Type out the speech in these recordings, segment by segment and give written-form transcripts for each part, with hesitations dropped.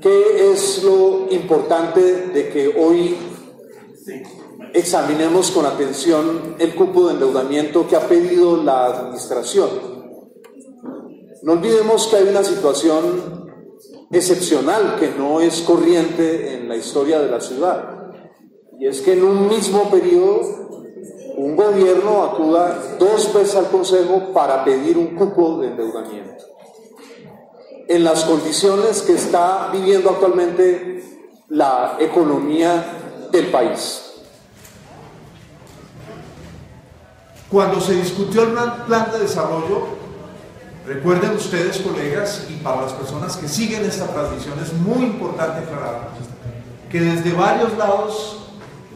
¿Qué es lo importante de que hoy examinemos con atención el cupo de endeudamiento que ha pedido la administración? No olvidemos que hay una situación excepcional que no es corriente en la historia de la ciudad, y es que en un mismo periodo un gobierno acuda 2 veces al Consejo para pedir un cupo de endeudamiento. En las condiciones que está viviendo actualmente la economía del país. Cuando se discutió el plan de desarrollo, recuerden ustedes, colegas, y para las personas que siguen esta transmisión es muy importante aclarar que desde varios lados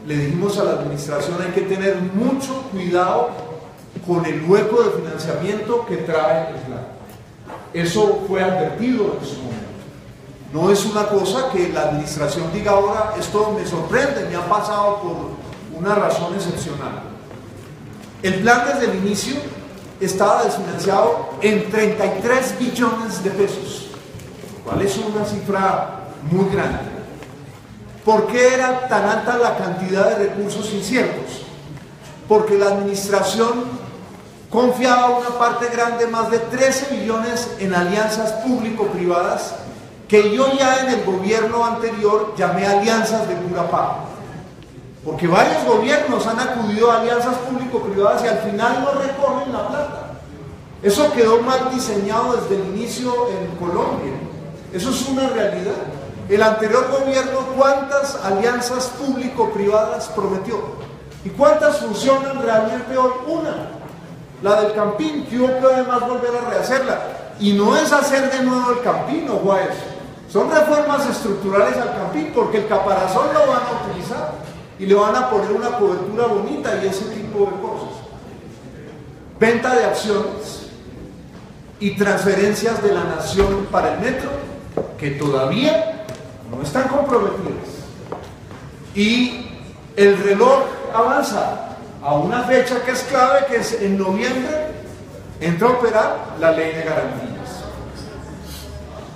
le dijimos a la administración: hay que tener mucho cuidado con el hueco de financiamiento que trae el plan. Eso fue advertido en su momento. No es una cosa que la administración diga ahora: esto me sorprende, me ha pasado por una razón excepcional. El plan desde el inicio estaba desfinanciado en 33 billones de pesos, lo cual es una cifra muy grande. ¿Por qué era tan alta la cantidad de recursos inciertos? Porque la administración confiaba una parte grande, más de 13 billones, en alianzas público-privadas, que yo ya en el gobierno anterior llamé alianzas de pura paja. Porque varios gobiernos han acudido a alianzas público-privadas y al final no recogen la plata. Eso quedó mal diseñado desde el inicio en Colombia. Eso es una realidad. El anterior gobierno, ¿cuántas alianzas público-privadas prometió? ¿Y cuántas funcionan realmente hoy? Una, la del Campín, que hubo que además volver a rehacerla. Y no es hacer de nuevo el Campín, ojo a eso. Son reformas estructurales al Campín, porque el caparazón lo van a utilizar y le van a poner una cobertura bonita y ese tipo de cosas. Venta de acciones y transferencias de la nación para el metro, que todavía no están comprometidas. Y el reloj avanza a una fecha que es clave, que es en noviembre entra a operar la ley de garantías.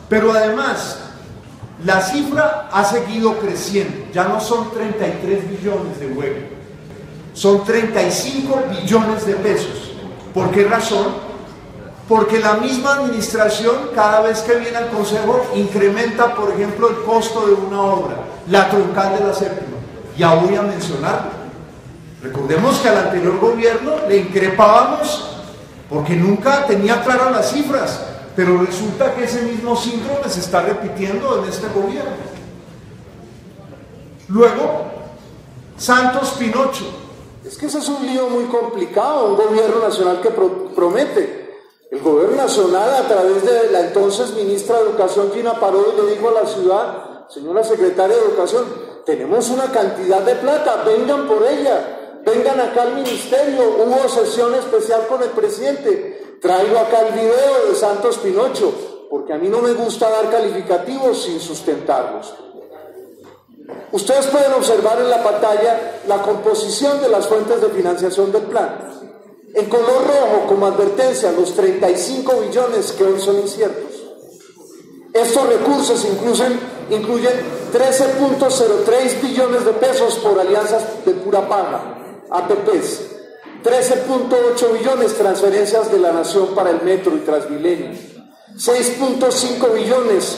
Pero además la cifra ha seguido creciendo. Ya no son 33 billones de huevo, son 35 billones de pesos. ¿Por qué razón? Porque la misma administración, cada vez que viene al Consejo, incrementa, por ejemplo, el costo de una obra, la troncal de la séptima. Ya voy a mencionarlo. Recordemos que al anterior gobierno le increpábamos porque nunca tenía claras las cifras, pero resulta que ese mismo síndrome se está repitiendo en este gobierno. Luego, Santos Pinocho. Es que ese es un lío muy complicado, un gobierno nacional que promete. El gobierno nacional, a través de la entonces ministra de Educación, Gina Parodi, le dijo a la ciudad: señora secretaria de Educación, tenemos una cantidad de plata, vengan por ella, vengan acá al ministerio. Hubo sesión especial con el presidente. Traigo acá el video de Santos Pinocho, porque a mí no me gusta dar calificativos sin sustentarlos. Ustedes pueden observar en la pantalla la composición de las fuentes de financiación del plan. En color rojo, como advertencia, los 35 billones que hoy son inciertos. Estos recursos incluyen 13.03 billones de pesos por alianzas de pura paga, APPs, 13.8 billones transferencias de la nación para el metro y Transmilenio, 6.5 billones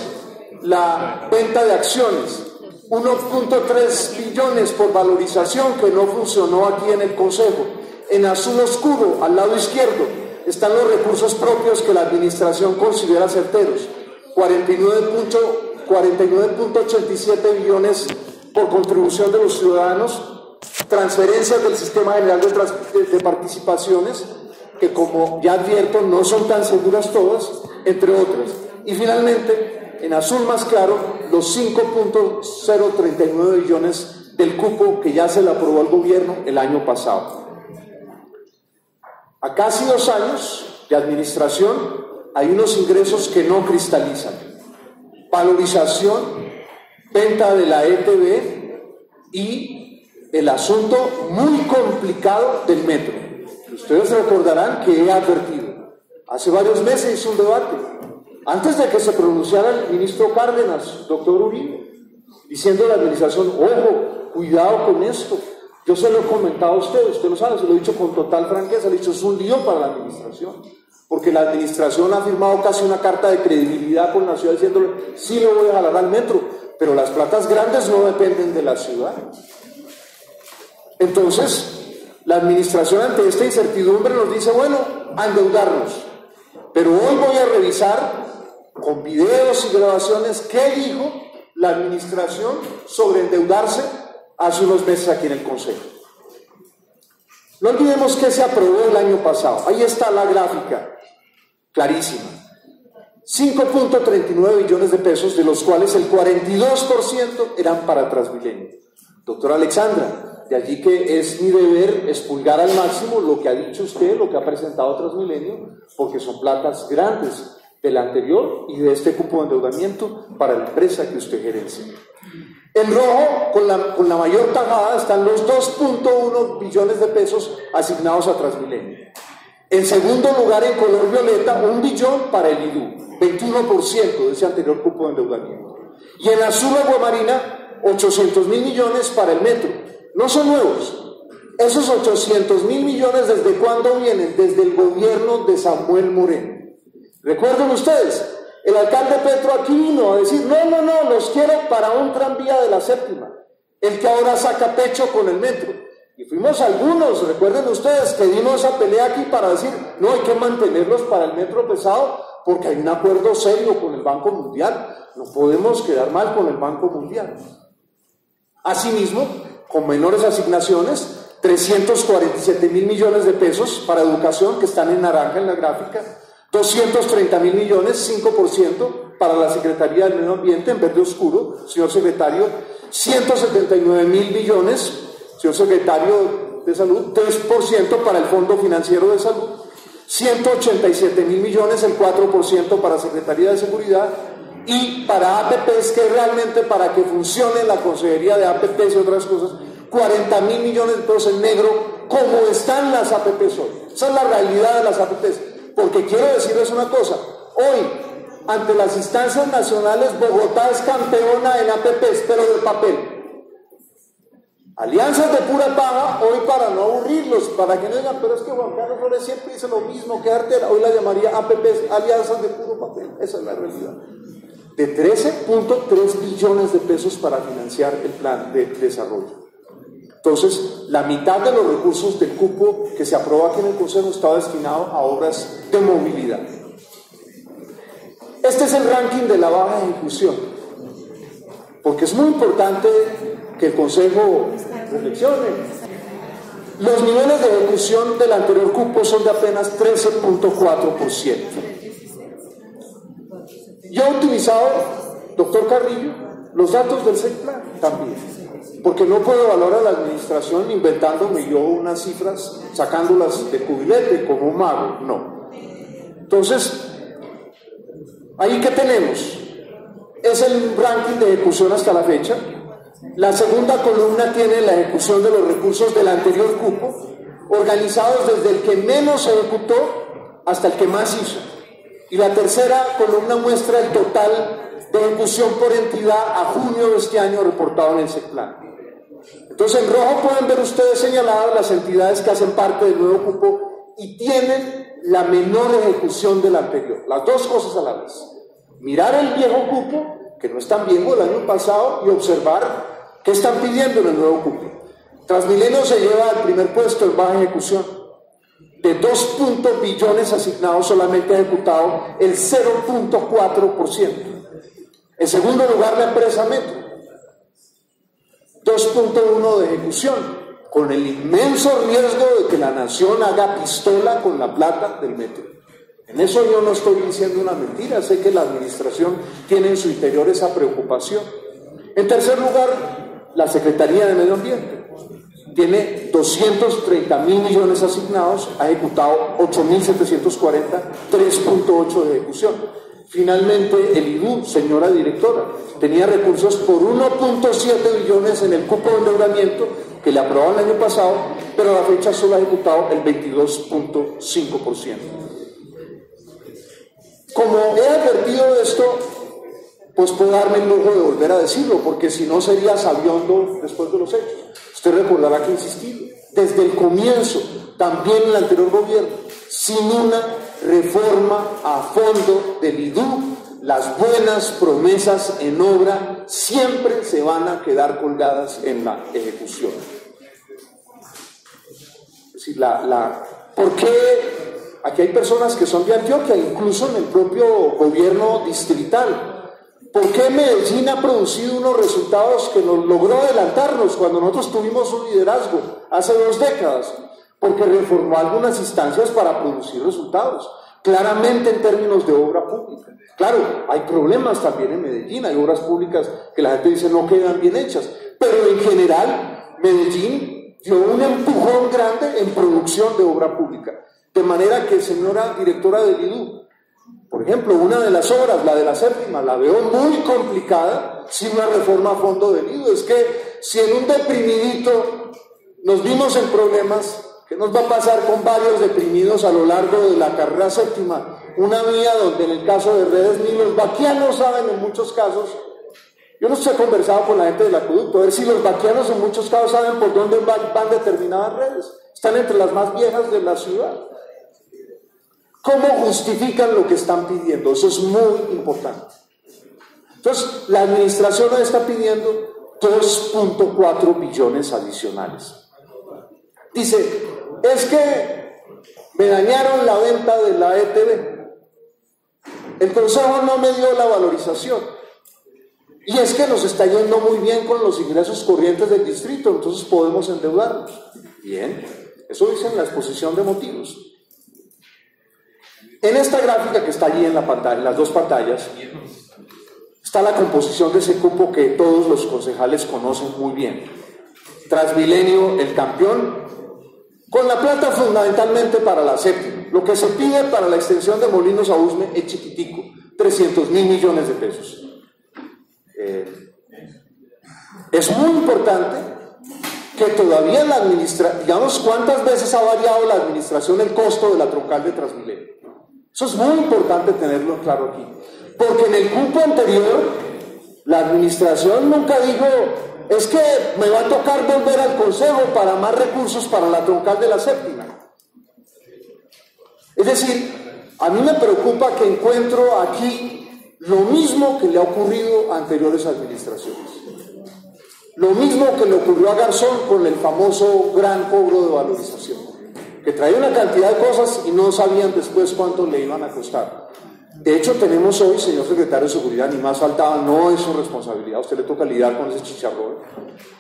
la venta de acciones, 1.3 billones por valorización que no funcionó aquí en el Consejo. En azul oscuro, al lado izquierdo, están los recursos propios que la administración considera certeros, 49.87 billones por contribución de los ciudadanos, transferencias del Sistema General de Participaciones, que como ya advierto no son tan seguras todas, entre otras. Y finalmente, en azul más claro, los 5.039 billones del cupo que ya se le aprobó al gobierno el año pasado. A casi 2 años de administración hay unos ingresos que no cristalizan: valorización, venta de la ETB y el asunto muy complicado del metro. Ustedes recordarán que he advertido, hace varios meses hice un debate, antes de que se pronunciara el ministro Cárdenas, doctor Uribe, diciendo a la administración, ojo, cuidado con esto. Yo se lo he comentado a usted lo sabe, se lo he dicho con total franqueza, le he dicho, es un lío para la administración, porque la administración ha firmado casi una carta de credibilidad con la ciudad diciéndole, sí le voy a jalar al metro, pero las platas grandes no dependen de la ciudad. Entonces, la administración ante esta incertidumbre nos dice, bueno, a endeudarnos, pero hoy voy a revisar con videos y grabaciones qué dijo la administración sobre endeudarse hace unos meses aquí en el Consejo. No olvidemos que se aprobó el año pasado. Ahí está la gráfica, clarísima. 5.39 billones de pesos, de los cuales el 42% eran para Transmilenio. Doctora Alexandra, de allí que es mi deber expulgar al máximo lo que ha dicho usted, lo que ha presentado Transmilenio, porque son platas grandes del anterior y de este cupo de endeudamiento para la empresa que usted gerencia. En rojo, con la mayor tajada, están los 2.1 billones de pesos asignados a Transmilenio. En segundo lugar, en color violeta, 1 billón para el IDU, 21% de ese anterior cupo de endeudamiento. Y en azul aguamarina, 800.000 millones para el metro. No son nuevos. Esos 800.000 millones, ¿desde cuándo vienen? Desde el gobierno de Samuel Moreno. Recuerden ustedes, el alcalde Petro aquí vino a decir, no, los quiero para un tranvía de la séptima, el que ahora saca pecho con el metro. Y fuimos algunos, recuerden ustedes, que dimos esa pelea aquí para decir, no, hay que mantenerlos para el metro pesado, porque hay un acuerdo serio con el Banco Mundial, no podemos quedar mal con el Banco Mundial. Asimismo, con menores asignaciones, 347.000 millones de pesos para educación, que están en naranja en la gráfica, 230.000 millones, 5% para la Secretaría del Medio Ambiente, en verde oscuro, señor secretario, 179.000 millones, señor secretario de Salud, 3% para el Fondo Financiero de Salud, 187.000 millones, el 4% para Secretaría de Seguridad, y para APPs, que realmente para que funcione la Consejería de APPs y otras cosas, 40.000 millones de pesos en negro, como están las APPs hoy. Esa es la realidad de las APPs. Porque quiero decirles una cosa, hoy, ante las instancias nacionales, Bogotá es campeona en APPs, pero de papel. Alianzas de pura paja, hoy para no aburrirlos, para que no digan, pero es que Juan Carlos Flores siempre dice lo mismo, que arte, hoy la llamaría APPs, alianzas de puro papel, esa es la realidad. De 13.3 billones de pesos para financiar el plan de desarrollo. Entonces, la mitad de los recursos del cupo que se aprobó aquí en el Consejo está destinado a obras de movilidad. Este es el ranking de la baja ejecución, porque es muy importante que el Consejo reflexione. Los niveles de ejecución del anterior cupo son de apenas 13.4%. Yo he utilizado, doctor Carrillo, los datos del SECPLAN también. Porque no puedo valorar a la administración inventándome yo unas cifras, sacándolas de cubilete como un mago, no. Entonces, ahí que tenemos, es el ranking de ejecución hasta la fecha. La segunda columna tiene la ejecución de los recursos del anterior cupo, organizados desde el que menos ejecutó hasta el que más hizo. Y la tercera columna muestra el total de ejecución por entidad a junio de este año reportado en el SECPLAN. Entonces, en rojo pueden ver ustedes señaladas las entidades que hacen parte del nuevo cupo y tienen la menor ejecución del anterior. Las dos cosas a la vez. Mirar el viejo cupo, que no es tan viejo, el año pasado, y observar qué están pidiendo en el nuevo cupo. Transmilenio se lleva al primer puesto en baja ejecución. De 2 billones asignados, solamente ha ejecutado el 0.4%. En segundo lugar, la empresa Metro. 2.1 de ejecución, con el inmenso riesgo de que la nación haga pistola con la plata del metro. En eso yo no estoy diciendo una mentira, sé que la administración tiene en su interior esa preocupación. En tercer lugar, la Secretaría de Medio Ambiente tiene 230.000 millones asignados, ha ejecutado 8.740, 3.8 de ejecución. Finalmente, el IDU, señora directora, tenía recursos por 1.7 billones en el cupo de endeudamiento que le aprobaron el año pasado, pero a la fecha solo ha ejecutado el 22.5%. Como he advertido esto, pues puedo darme el lujo de volver a decirlo, porque si no sería sabiondo después de los hechos. Usted recordará que insistí desde el comienzo, también en el anterior gobierno, sin una reforma a fondo del IDU, las buenas promesas en obra siempre se van a quedar colgadas en la ejecución. Es decir, ¿por qué aquí hay personas que son de Antioquia, incluso en el propio gobierno distrital? ¿Por qué Medellín ha producido unos resultados que nos logró adelantarnos cuando nosotros tuvimos un liderazgo hace 2 décadas? Porque reformó algunas instancias para producir resultados, claramente en términos de obra pública. Claro, hay problemas también en Medellín, hay obras públicas que la gente dice no quedan bien hechas, pero en general Medellín dio un empujón grande en producción de obra pública. De manera que, señora directora del IDU, por ejemplo, una de las obras, la de la séptima, la veo muy complicada sin una reforma a fondo del IDU. Es que si en un deprimidito nos vimos en problemas, ¿qué nos va a pasar con varios deprimidos a lo largo de la carrera séptima? Una vía donde en el caso de redes ni los vaquianos saben en muchos casos. Yo no he conversado con la gente del acueducto, a ver si los vaquianos en muchos casos saben por dónde van determinadas redes. Están entre las más viejas de la ciudad. ¿Cómo justifican lo que están pidiendo? Eso es muy importante. Entonces, la administración está pidiendo 2.4 billones adicionales. Dice, es que me dañaron la venta de la ETV. El Consejo no me dio la valorización. Y es que nos está yendo muy bien con los ingresos corrientes del distrito, entonces podemos endeudarnos. Bien, eso dice en la exposición de motivos. En esta gráfica que está allí en la pantalla, en las 2 pantallas, está la composición de ese cupo que todos los concejales conocen muy bien. Transmilenio, el campeón, con la plata fundamentalmente para la séptima. Lo que se pide para la extensión de Molinos a Usme es chiquitico, 300.000 millones de pesos. Es muy importante que todavía la administración, digamos, ¿cuántas veces ha variado la administración el costo de la troncal de Transmilenio? Eso es muy importante tenerlo claro aquí, porque en el cupo anterior la administración nunca dijo, es que me va a tocar volver al Consejo para más recursos para la troncal de la séptima. Es decir, a mí me preocupa que encuentro aquí lo mismo que le ha ocurrido a anteriores administraciones. Lo mismo que le ocurrió a Garzón con el famoso gran cobro de valorización, que traía una cantidad de cosas y no sabían después cuánto le iban a costar. De hecho, tenemos hoy, señor secretario de Seguridad, ni más faltaba, no es su responsabilidad, a usted le toca lidiar con ese chicharrón,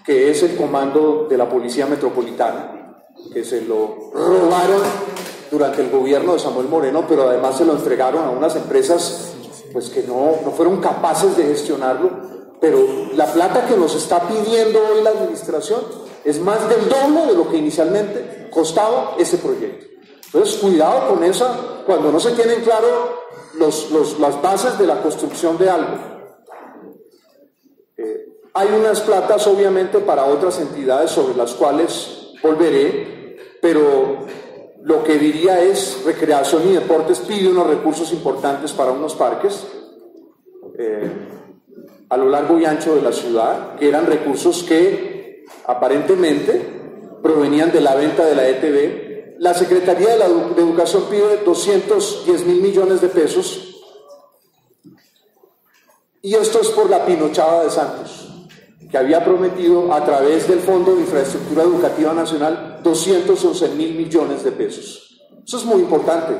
que es el comando de la Policía Metropolitana, que se lo robaron durante el gobierno de Samuel Moreno, pero además se lo entregaron a unas empresas pues que no fueron capaces de gestionarlo. Pero la plata que nos está pidiendo hoy la administración es más del doble de lo que inicialmente costaba ese proyecto. Entonces, cuidado con esa, cuando no se tienen claro las bases de la construcción de algo. Hay unas platas, obviamente, para otras entidades sobre las cuales volveré, pero lo que diría es, Recreación y Deportes pide unos recursos importantes para unos parques, a lo largo y ancho de la ciudad, que eran recursos que aparentemente provenían de la venta de la ETV. La Secretaría de Educación pide 210.000 millones de pesos, y esto es por la pinochada de Santos, que había prometido a través del Fondo de Infraestructura Educativa Nacional 211.000 millones de pesos. Eso es muy importante.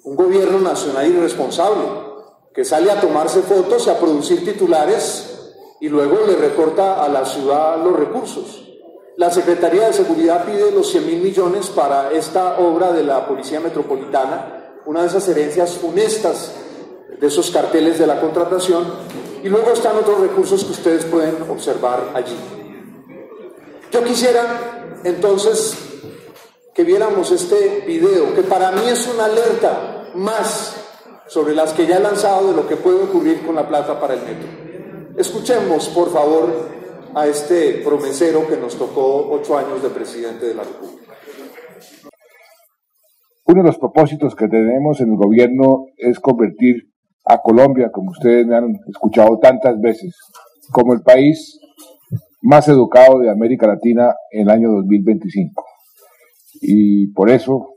Un gobierno nacional irresponsable que sale a tomarse fotos y a producir titulares y luego le recorta a la ciudad los recursos. La Secretaría de Seguridad pide los 100.000 millones para esta obra de la Policía Metropolitana, una de esas herencias funestas de esos carteles de la contratación, y luego están otros recursos que ustedes pueden observar allí. Yo quisiera entonces que viéramos este video, que para mí es una alerta más sobre las que ya he lanzado de lo que puede ocurrir con la plata para el metro. Escuchemos, por favor, a este promesero que nos tocó 8 años de presidente de la República. Uno de los propósitos que tenemos en el gobierno es convertir a Colombia, como ustedes me han escuchado tantas veces, como el país más educado de América Latina en el año 2025. Y por eso,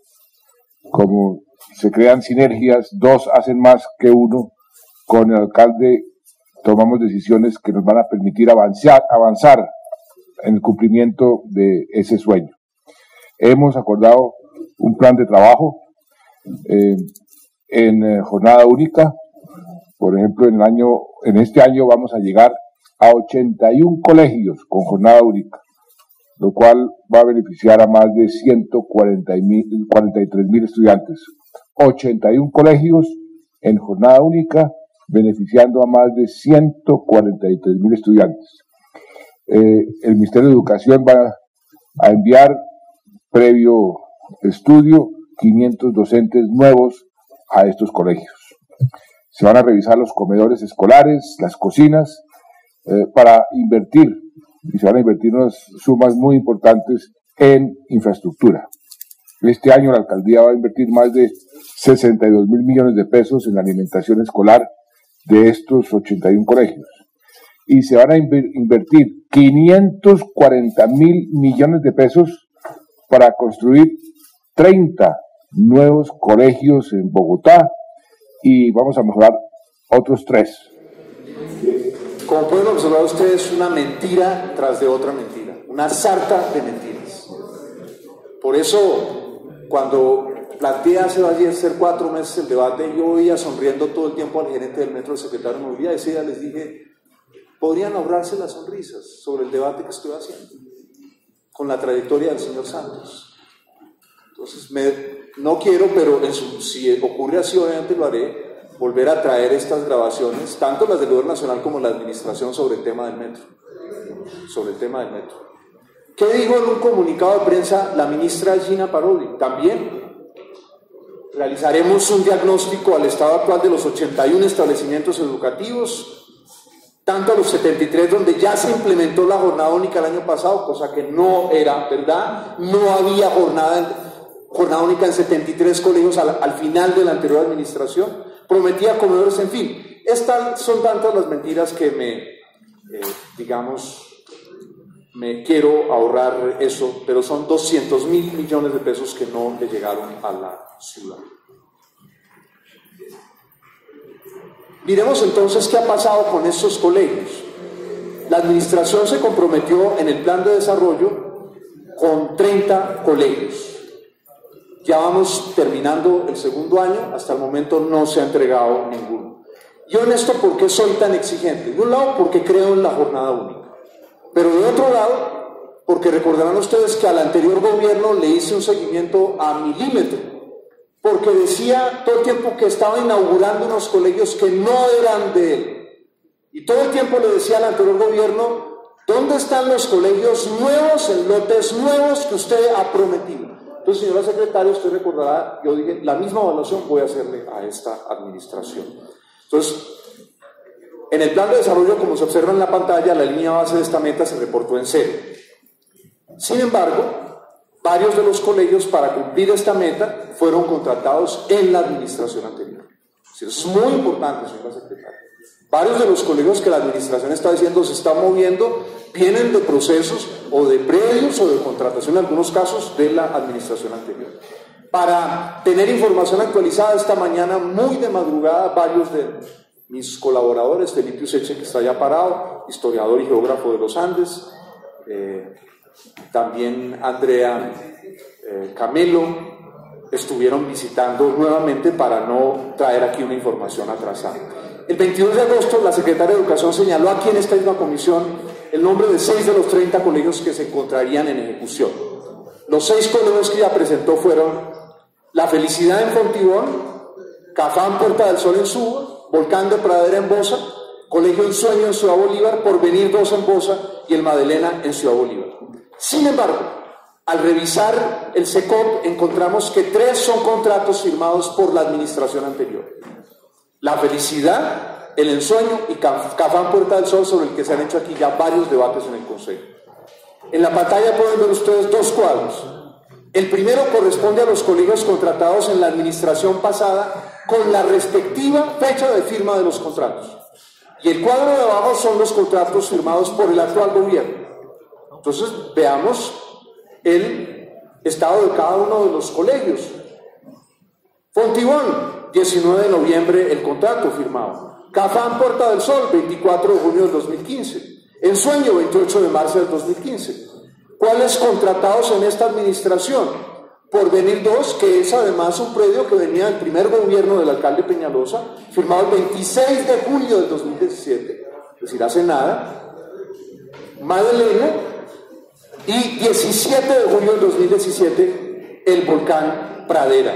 como se crean sinergias, dos hacen más que uno, con el alcalde tomamos decisiones que nos van a permitir avanzar en el cumplimiento de ese sueño. Hemos acordado un plan de trabajo en jornada única. Por ejemplo, en este año vamos a llegar a 81 colegios con jornada única, lo cual va a beneficiar a más de 143.000 estudiantes. 81 colegios en jornada única, beneficiando a más de 143.000 estudiantes. El Ministerio de Educación va a enviar, previo estudio, 500 docentes nuevos a estos colegios. Se van a revisar los comedores escolares, las cocinas, para invertir, y se van a invertir unas sumas muy importantes en infraestructura. Este año la alcaldía va a invertir más de 62.000 millones de pesos en la alimentación escolar de estos 81 colegios. Y se van a invertir 540.000 millones de pesos para construir 30 nuevos colegios en Bogotá, y vamos a mejorar otros 3. Como pueden observar ustedes, una mentira tras de otra mentira, una sarta de mentiras. Por eso, cuando planteé hace 4 meses el debate, yo oía sonriendo todo el tiempo al gerente del metro, el secretario de Movilidad, ese día les dije, podrían ahorrarse las sonrisas sobre el debate que estoy haciendo, con la trayectoria del señor Santos. Entonces, no quiero, pero si ocurre así, obviamente lo haré, volver a traer estas grabaciones, tanto las del Gobierno Nacional como la Administración, sobre el tema del metro. ¿Qué dijo en un comunicado de prensa la ministra Gina Parodi? También realizaremos un diagnóstico al estado actual de los 81 establecimientos educativos, tanto a los 73 donde ya se implementó la jornada única el año pasado, cosa que no era verdad, no había jornada única en 73 colegios al final de la anterior administración, prometía comedores, en fin. Son tantas las mentiras que me quiero ahorrar eso, pero son 200.000 millones de pesos que no le llegaron a la ciudad. Miremos entonces qué ha pasado con estos colegios. La administración se comprometió en el plan de desarrollo con 30 colegios. Ya vamos terminando el segundo año, hasta el momento no se ha entregado ninguno. Yo en esto, ¿por qué soy tan exigente? De un lado, porque creo en la jornada única, pero de otro lado, porque recordarán ustedes que al anterior gobierno le hice un seguimiento a milímetro, porque decía todo el tiempo que estaba inaugurando unos colegios que no eran de él, y todo el tiempo le decía al anterior gobierno, ¿dónde están los colegios nuevos, en lotes nuevos que usted ha prometido? Entonces, señora secretaria, usted recordará, yo dije, la misma evaluación voy a hacerle a esta administración. Entonces, en el plan de desarrollo, como se observa en la pantalla, la línea base de esta meta se reportó en 0. Sin embargo, varios de los colegios, para cumplir esta meta, fueron contratados en la administración anterior. Eso es muy importante, señora secretaria. Varios de los colegios que la administración está diciendo se están moviendo, vienen de procesos o de predios o de contratación, en algunos casos, de la administración anterior. Para tener información actualizada, esta mañana, muy de madrugada, varios de mis colaboradores, Felipe Useche, que está ya parado, historiador y geógrafo de los Andes, también Andrea Camelo, estuvieron visitando nuevamente para no traer aquí una información atrasada. El 22 de agosto, la secretaria de Educación señaló aquí en esta misma comisión el nombre de 6 de los 30 colegios que se encontrarían en ejecución. Los 6 colegios que ella presentó fueron La Felicidad en Fontibón, Cafán Puerta del Sol en Suba, Volcán de Pradera en Bosa, Colegio Ensueño en Ciudad Bolívar, Porvenir 2 en Bosa y el Madelena en Ciudad Bolívar. Sin embargo, al revisar el SECOP encontramos que 3 son contratos firmados por la administración anterior. La Felicidad, el Ensueño y Cafán Puerta del Sol, sobre el que se han hecho aquí ya varios debates en el Consejo. En la pantalla pueden ver ustedes 2 cuadros. El primero corresponde a los colegios contratados en la administración pasada con la respectiva fecha de firma de los contratos. Y el cuadro de abajo son los contratos firmados por el actual gobierno. Entonces, veamos el estado de cada uno de los colegios. Fontibón, 19 de noviembre el contrato firmado. Cafán, Puerta del Sol, 24 de junio del 2015. Ensueño, 28 de marzo del 2015. ¿Cuáles contratados en esta administración? Porvenir 2, que es además un predio que venía del primer gobierno del alcalde Peñalosa, firmado el 26 de julio del 2017, es decir, hace nada. Madeleine, y 17 de julio del 2017, el volcán Pradera,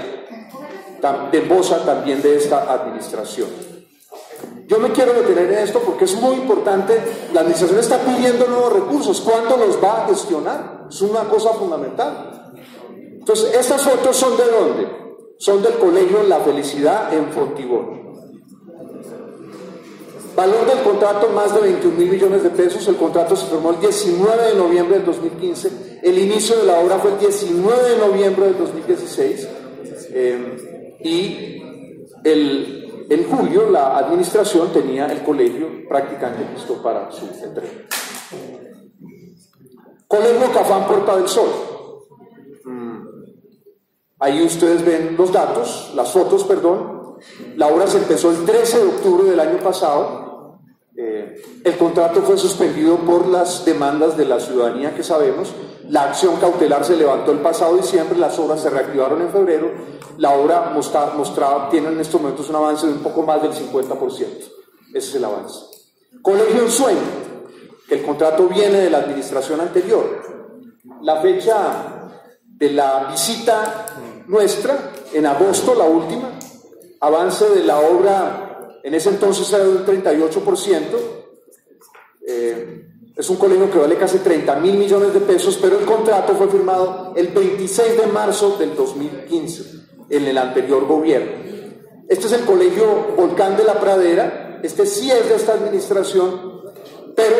de Bosa, también de esta administración. Yo me quiero detener en esto porque es muy importante. La administración está pidiendo nuevos recursos. ¿Cuándo los va a gestionar? Es una cosa fundamental. Entonces, estas fotos son ¿de dónde? Son del colegio La Felicidad en Fontibón. Valor del contrato, más de 21.000 millones de pesos. El contrato se firmó el 19 de noviembre del 2015. El inicio de la obra fue el 19 de noviembre del 2016. En julio la administración tenía el colegio prácticamente listo para su entrega. Colegio Cafán, Puerta del Sol. Ahí ustedes ven los datos, las fotos, perdón. La obra se empezó el 13 de octubre del año pasado. El contrato fue suspendido por las demandas de la ciudadanía que sabemos. La acción cautelar se levantó el pasado diciembre, las obras se reactivaron en febrero. La obra tiene en estos momentos un avance de un poco más del 50%. Ese es el avance. Colegio Ensueño, que el contrato viene de la administración anterior. La fecha de la visita nuestra, en agosto, la última, avance de la obra, en ese entonces era del 38%. Es un colegio que vale casi 30.000 millones de pesos, pero el contrato fue firmado el 26 de marzo del 2015, en el anterior gobierno. Este es el colegio Volcán de la Pradera. Este sí es de esta administración, pero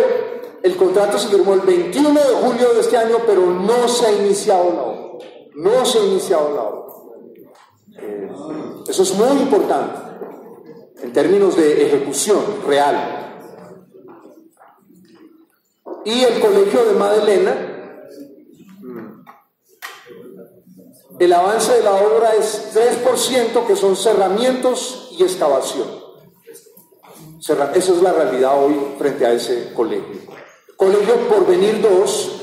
el contrato se firmó el 21 de julio de este año, pero no se ha iniciado la obra. No se ha iniciado la obra. Eso es muy importante en términos de ejecución real. Y el colegio de Madeleine, el avance de la obra es 3%, que son cerramientos y excavación. Esa es la realidad hoy frente a ese colegio. Colegio Porvenir 2,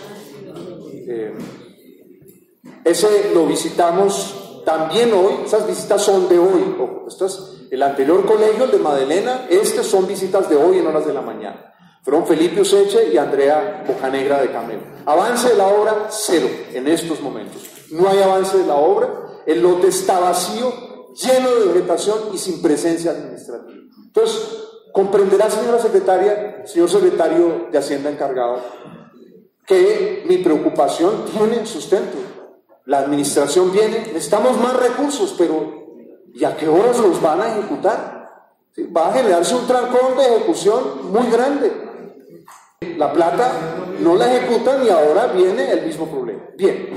ese lo visitamos también hoy. Esas visitas son de hoy. El anterior colegio, el de Madeleine, son visitas de hoy en horas de la mañana. Fueron Felipe Useche y Andrea Bocanegra de Camelo. Avance de la obra, 0 en estos momentos. No hay avance de la obra. El lote está vacío, lleno de vegetación y sin presencia administrativa. Entonces, comprenderá, señora secretaria, señor secretario de Hacienda encargado, que mi preocupación tiene sustento. La administración viene, necesitamos más recursos, pero ¿y a qué horas los van a ejecutar? ¿Sí? Va a generarse un trancón de ejecución muy grande. La plata no la ejecutan y ahora viene el mismo problema. Bien.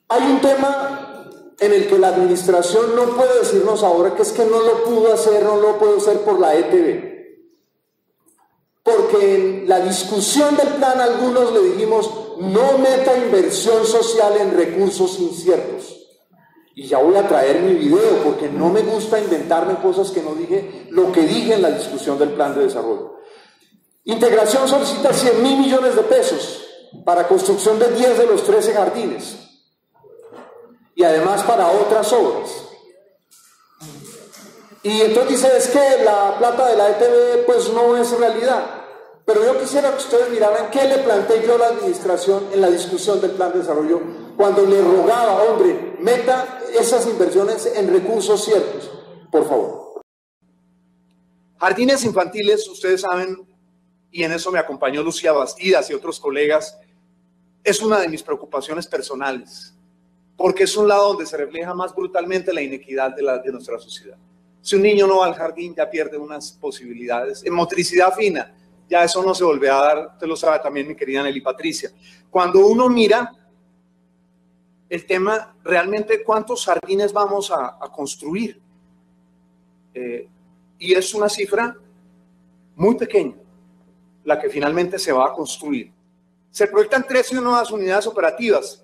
Hay un tema en el que la administración no puede decirnos ahora que es que no lo pudo hacer, no lo puede hacer por la ETB. Porque en la discusión del plan algunos le dijimos, no meta inversión social en recursos inciertos. Y ya voy a traer mi video porque no me gusta inventarme cosas que no dije, lo que dije en la discusión del plan de desarrollo. Integración solicita 100.000 millones de pesos para construcción de 10 de los 13 jardines y además para otras obras. Y entonces dice, es que la plata de la ETB pues no es realidad. Pero yo quisiera que ustedes miraran qué le planteé yo a la administración en la discusión del plan de desarrollo cuando le rogaba, hombre, meta esas inversiones en recursos ciertos, por favor. Jardines infantiles, ustedes saben, y en eso me acompañó Lucía Bastidas y otros colegas, es una de mis preocupaciones personales, porque es un lado donde se refleja más brutalmente la inequidad de nuestra sociedad. Si un niño no va al jardín, ya pierde unas posibilidades. En motricidad fina, ya eso no se vuelve a dar, usted lo sabe también, mi querida Nelly Patricia. Cuando uno mira el tema realmente cuántos jardines vamos a construir. Y es una cifra muy pequeña la que finalmente se va a construir. Se proyectan 13 nuevas unidades operativas,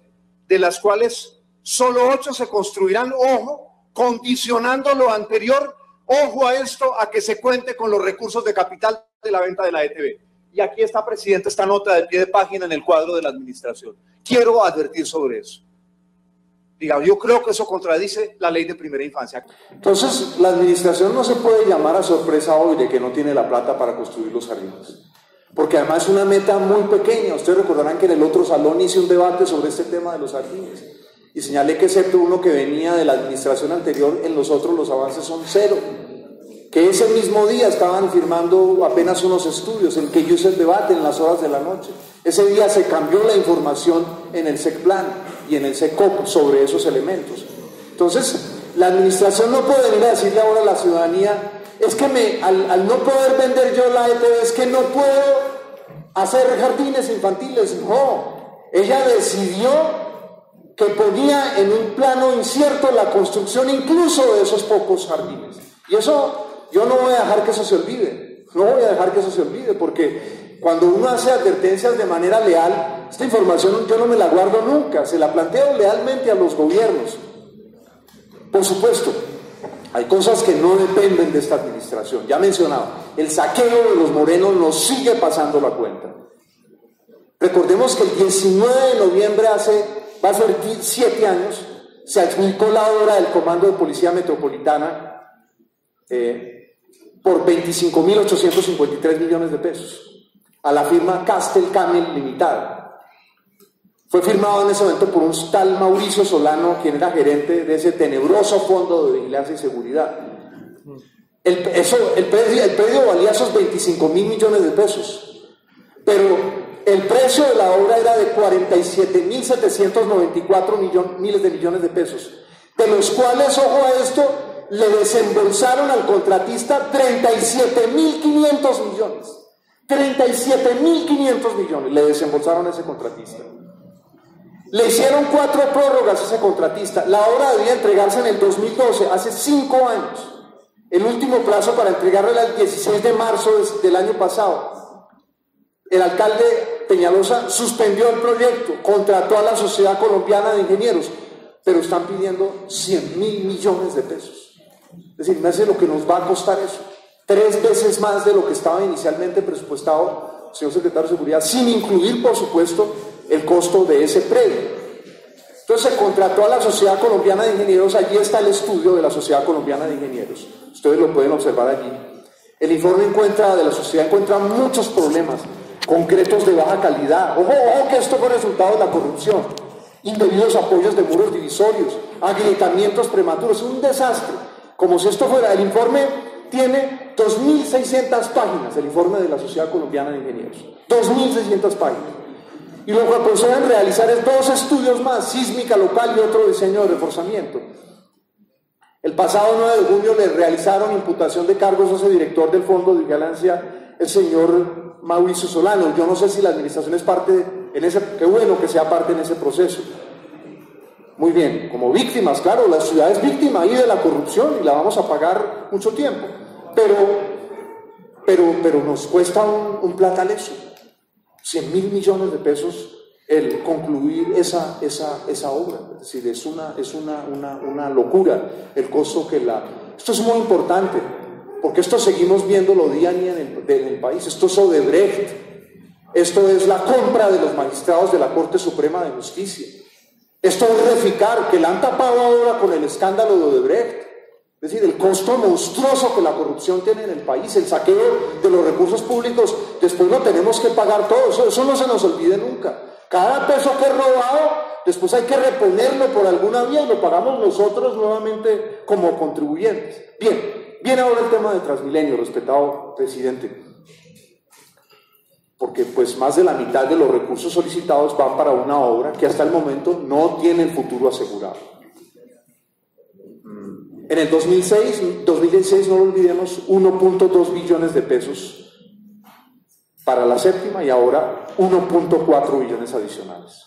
de las cuales solo 8 se construirán, ojo, condicionando lo anterior, ojo a esto, a que se cuente con los recursos de capital de la venta de la ETB. Y aquí está, presidente, esta nota de pie de página en el cuadro de la administración. Quiero advertir sobre eso. Digamos, yo creo que eso contradice la ley de primera infancia. Entonces, la administración no se puede llamar a sorpresa hoy de que no tiene la plata para construir los jardines. Porque además es una meta muy pequeña. Ustedes recordarán que en el otro salón hice un debate sobre este tema de los jardines. Y señalé que excepto uno que venía de la administración anterior, en los otros los avances son 0. Que ese mismo día estaban firmando apenas unos estudios en que yo hice el debate en las horas de la noche. Ese día se cambió la información en el SECPLAN y en el SECOP sobre esos elementos. Entonces, la administración no puede venir a decirle ahora a la ciudadanía, es que al no poder vender yo la ETB, es que no puedo hacer jardines infantiles. No, ella decidió que ponía en un plano incierto la construcción incluso de esos pocos jardines. Y eso, yo no voy a dejar que eso se olvide, no voy a dejar que eso se olvide, porque cuando uno hace advertencias de manera leal, esta información yo no me la guardo nunca, se la planteo lealmente a los gobiernos. Por supuesto, hay cosas que no dependen de esta administración, ya mencionado, el saqueo de los morenos nos sigue pasando la cuenta. Recordemos que el 19 de noviembre va a ser 7 años, se adjudicó la obra del Comando de Policía Metropolitana por 25.853 millones de pesos a la firma Castel Camel Limitada. Fue firmado en ese momento por un tal Mauricio Solano, quien era gerente de ese tenebroso fondo de vigilancia y seguridad. El predio valía esos 25.000 millones de pesos, pero el precio de la obra era de 47.794 millones de pesos, de los cuales, ojo a esto, le desembolsaron al contratista 37.500 millones. 37.500 millones le desembolsaron a ese contratista. Le hicieron 4 prórrogas a ese contratista. La obra debía entregarse en el 2012, hace 5 años. El último plazo para entregarla era el 16 de marzo del año pasado. El alcalde Peñalosa suspendió el proyecto, contrató a la Sociedad Colombiana de Ingenieros, pero están pidiendo 100.000 millones de pesos. Es decir, me hace lo que nos va a costar eso. 3 veces más de lo que estaba inicialmente presupuestado, señor secretario de Seguridad, sin incluir, por supuesto, el costo de ese predio. Entonces se contrató a la Sociedad Colombiana de Ingenieros, allí está el estudio de la Sociedad Colombiana de Ingenieros, ustedes lo pueden observar allí. El informe de la sociedad encuentra muchos problemas concretos de baja calidad. Ojo que esto fue resultado de la corrupción, indebidos apoyos de muros divisorios, agrietamientos prematuros, un desastre, como si esto fuera. El informe tiene 2.600 páginas, el informe de la Sociedad Colombiana de Ingenieros, 2.600 páginas. Y lo que proceden a realizar es 2 estudios más, sísmica local y otro diseño de reforzamiento. El pasado 9 de junio le realizaron imputación de cargos a ese director del Fondo de Vigilancia, el señor Mauricio Solano. Yo no sé si la administración es parte qué bueno que sea parte en ese proceso. Muy bien, como víctimas, claro, la ciudad es víctima ahí de la corrupción y la vamos a pagar mucho tiempo. Pero nos cuesta un platal eso. 100.000 millones de pesos el concluir esa obra. Es decir, es una locura el costo que Esto es muy importante, porque esto seguimos viéndolo día a día en el país. Esto es Odebrecht, esto es la compra de los magistrados de la Corte Suprema de Justicia, esto es Reficar, que la han tapado ahora con el escándalo de Odebrecht. Es decir, el costo monstruoso que la corrupción tiene en el país, el saqueo de los recursos públicos, después lo tenemos que pagar todo, eso no se nos olvide nunca. Cada peso que es robado, después hay que reponerlo por alguna vía y lo pagamos nosotros nuevamente como contribuyentes. Bien, viene ahora el tema de Transmilenio, respetado presidente, porque pues más de la mitad de los recursos solicitados van para una obra que hasta el momento no tiene el futuro asegurado. En el 2016, no lo olvidemos, 1.2 billones de pesos para la séptima y ahora 1.4 billones adicionales.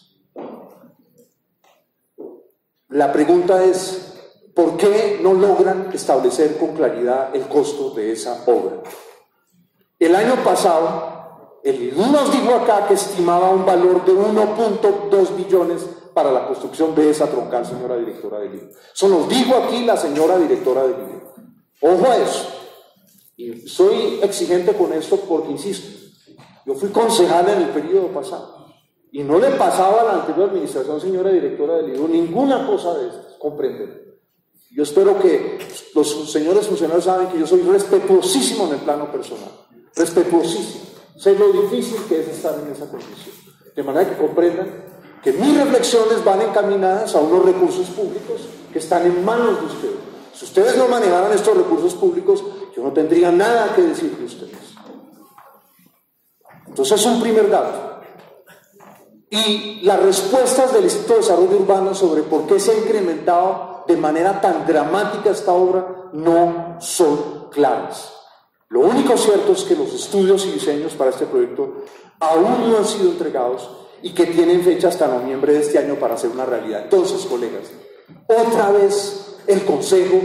La pregunta es, ¿por qué no logran establecer con claridad el costo de esa obra? El año pasado, el IDU nos dijo acá que estimaba un valor de 1.2 billones para la construcción de esa troncal, señora directora del IDU. Eso nos dijo aquí la señora directora del IDU. Ojo a eso. Y soy exigente con esto porque, insisto, yo fui concejal en el periodo pasado y no le pasaba a la anterior administración, señora directora del IDU, ninguna cosa de estas, comprender. Yo espero que los señores funcionarios saben que yo soy respetuosísimo en el plano personal, respetuosísimo. Sé lo difícil que es estar en esa condición. De manera que comprendan que mis reflexiones van encaminadas a unos recursos públicos que están en manos de ustedes. Si ustedes no manejaran estos recursos públicos, yo no tendría nada que decir de ustedes. Entonces es un primer dato. Y las respuestas del Instituto de Desarrollo Urbano sobre por qué se ha incrementado de manera tan dramática esta obra no son claras. Lo único cierto es que los estudios y diseños para este proyecto aún no han sido entregados y que tienen fecha hasta noviembre de este año para hacer una realidad. Entonces, colegas, otra vez el Consejo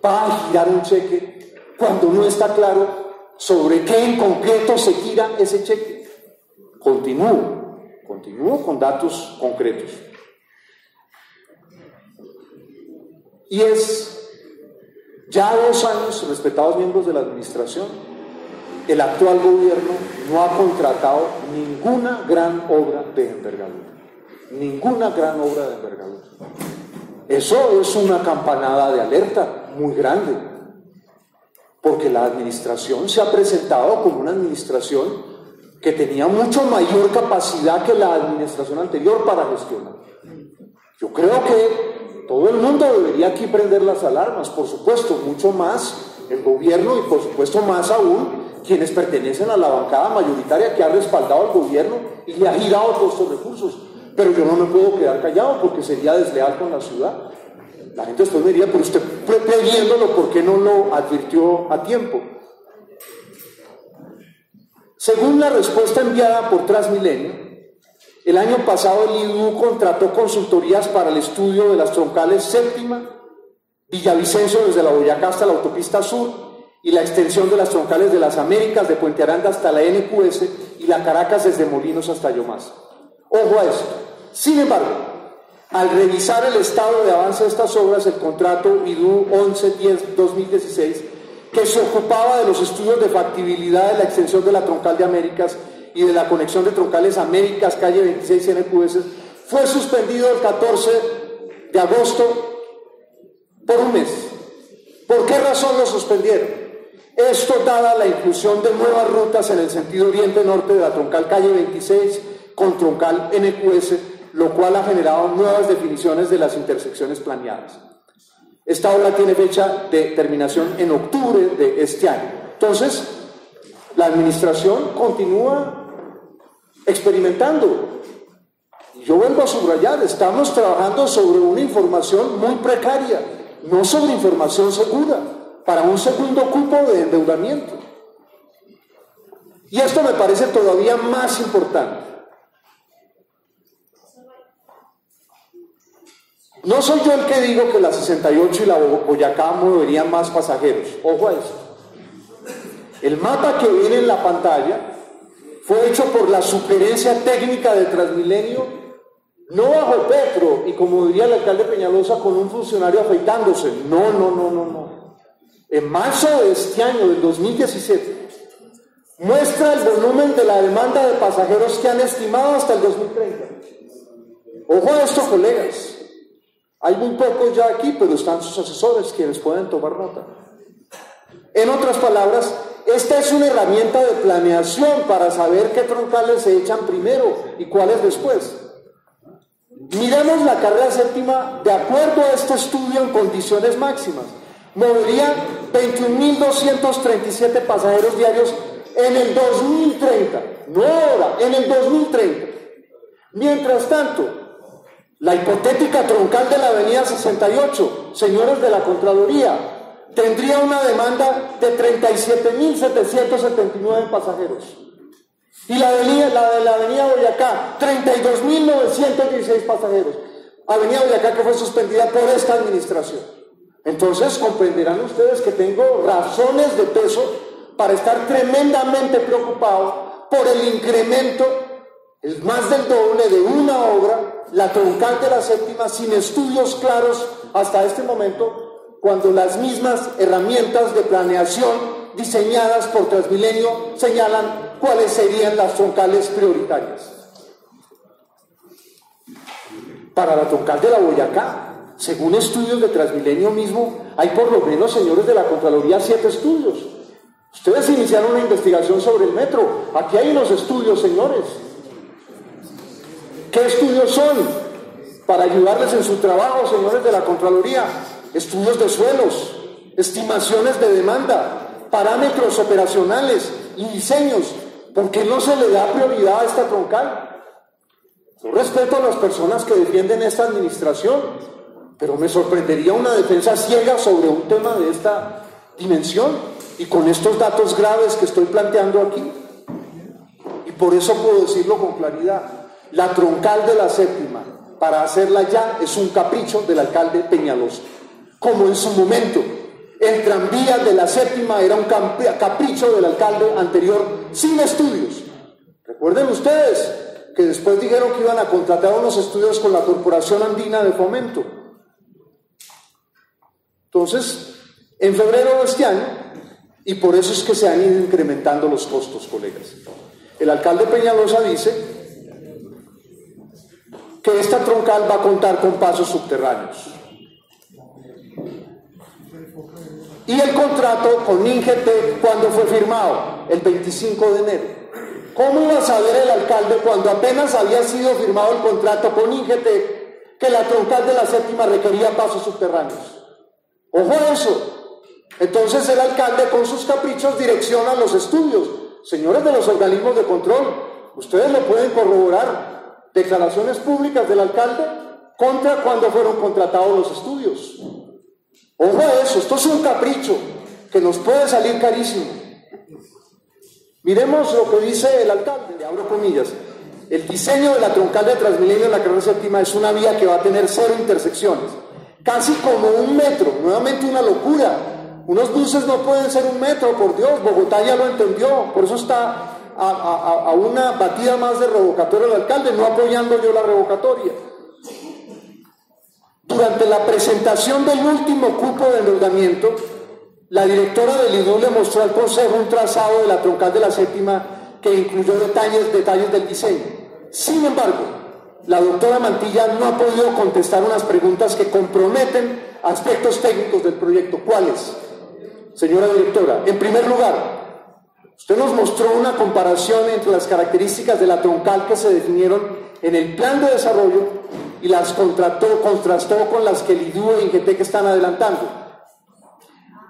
va a girar un cheque cuando no está claro sobre qué en concreto se gira ese cheque. Continúo con datos concretos. Y es ya 2 años, respetados miembros de la administración, el actual gobierno no ha contratado ninguna gran obra de envergadura. Ninguna gran obra de envergadura. Eso es una campanada de alerta muy grande, porque la administración se ha presentado como una administración que tenía mucho mayor capacidad que la administración anterior para gestionar. Yo creo que todo el mundo debería aquí prender las alarmas, por supuesto, mucho más el gobierno y por supuesto más aún quienes pertenecen a la bancada mayoritaria que ha respaldado al gobierno y le ha girado todos estos recursos. Pero yo no me puedo quedar callado porque sería desleal con la ciudad. La gente después me diría, pero usted previéndolo, ¿por qué no lo advirtió a tiempo? Según la respuesta enviada por Transmilenio, el año pasado el IDU contrató consultorías para el estudio de las troncales Séptima, Villavicencio desde la Boyacá hasta la autopista sur y la extensión de las troncales de las Américas, de Puente Aranda hasta la NQS y la Caracas desde Molinos hasta Yomás. Ojo a esto. Sin embargo, al revisar el estado de avance de estas obras, el contrato IDU 11-10-2016, que se ocupaba de los estudios de factibilidad de la extensión de la troncal de Américas y de la conexión de troncales Américas, calle 26 y NQS, fue suspendido el 14 de agosto por un mes. ¿Por qué razón lo suspendieron? Esto dada la inclusión de nuevas rutas en el sentido oriente-norte de la troncal calle 26 con troncal NQS, lo cual ha generado nuevas definiciones de las intersecciones planeadas. Esta obra tiene fecha de terminación en octubre de este año. Entonces, la administración continúa experimentando. Y yo vuelvo a subrayar, estamos trabajando sobre una información muy precaria, no sobre información segura, para un segundo cupo de endeudamiento. Y esto me parece todavía más importante. No soy yo el que digo que la 68 y la Boyacá moverían más pasajeros. Ojo a eso. El mapa que viene en la pantalla fue hecho por la sugerencia técnica de Transmilenio, no bajo Petro, y como diría el alcalde Peñalosa, con un funcionario afeitándose. No. En marzo de este año, del 2017, muestra el volumen de la demanda de pasajeros que han estimado hasta el 2030. Ojo a esto, colegas. Hay muy pocos ya aquí, pero están sus asesores quienes pueden tomar nota. En otras palabras, esta es una herramienta de planeación para saber qué troncales se echan primero y cuáles después. Miremos la carrera séptima de acuerdo a este estudio en condiciones máximas. Movería 21.237 pasajeros diarios en el 2030, no ahora, en el 2030. Mientras tanto, la hipotética troncal de la avenida 68, señores de la Contraloría, tendría una demanda de 37.779 pasajeros. Y la de la avenida Boyacá, 32.916 pasajeros. Avenida Boyacá, que fue suspendida por esta administración. Entonces comprenderán ustedes que tengo razones de peso para estar tremendamente preocupado por el incremento, el más del doble de una obra, la troncal de la séptima, sin estudios claros hasta este momento, cuando las mismas herramientas de planeación diseñadas por Transmilenio señalan cuáles serían las troncales prioritarias. Para la troncal de la Boyacá, según estudios de Transmilenio mismo, hay por lo menos, señores de la Contraloría, 7 estudios. Ustedes iniciaron una investigación sobre el metro. Aquí hay unos estudios, señores. ¿Qué estudios son? Para ayudarles en su trabajo, señores de la Contraloría. Estudios de suelos, estimaciones de demanda, parámetros operacionales y diseños. ¿Por qué no se le da prioridad a esta troncal? Yo respeto a las personas que defienden esta administración, pero me sorprendería una defensa ciega sobre un tema de esta dimensión y con estos datos graves que estoy planteando aquí. Y por eso puedo decirlo con claridad: la troncal de la séptima, para hacerla ya, es un capricho del alcalde Peñalosa. Como en su momento el tranvía de la séptima era un capricho del alcalde anterior sin estudios. Recuerden ustedes que después dijeron que iban a contratar unos estudios con la Corporación Andina de Fomento. Entonces, en febrero de este año, y por eso es que se han ido incrementando los costos, colegas. El alcalde Peñalosa dice que esta troncal va a contar con pasos subterráneos. Y el contrato con Ingetec, ¿cuándo fue firmado? El 25 de enero. ¿Cómo iba a saber el alcalde, cuando apenas había sido firmado el contrato con Ingetec, que la troncal de la séptima requería pasos subterráneos? Ojo a eso. Entonces el alcalde, con sus caprichos, direcciona los estudios. Señores de los organismos de control, ustedes lo pueden corroborar. Declaraciones públicas del alcalde contra cuando fueron contratados los estudios. Ojo a eso, esto es un capricho que nos puede salir carísimo. Miremos lo que dice el alcalde, abro comillas: el diseño de la troncal de Transmilenio en la carrera séptima es una vía que va a tener 0 intersecciones, casi como un metro, nuevamente una locura. Unos buses no pueden ser 1 metro, por Dios, Bogotá ya lo entendió, por eso está a una batida más de revocatoria del alcalde, no apoyando yo la revocatoria. Durante la presentación del último cupo de endeudamiento, la directora del IDU le mostró al Consejo un trazado de la troncal de la séptima que incluyó detalles del diseño. Sin embargo, la doctora Mantilla no ha podido contestar unas preguntas que comprometen aspectos técnicos del proyecto. ¿Cuáles? Señora directora, en primer lugar, usted nos mostró una comparación entre las características de la troncal que se definieron en el plan de desarrollo y las contrastó con las que el IDU e Ingetec están adelantando.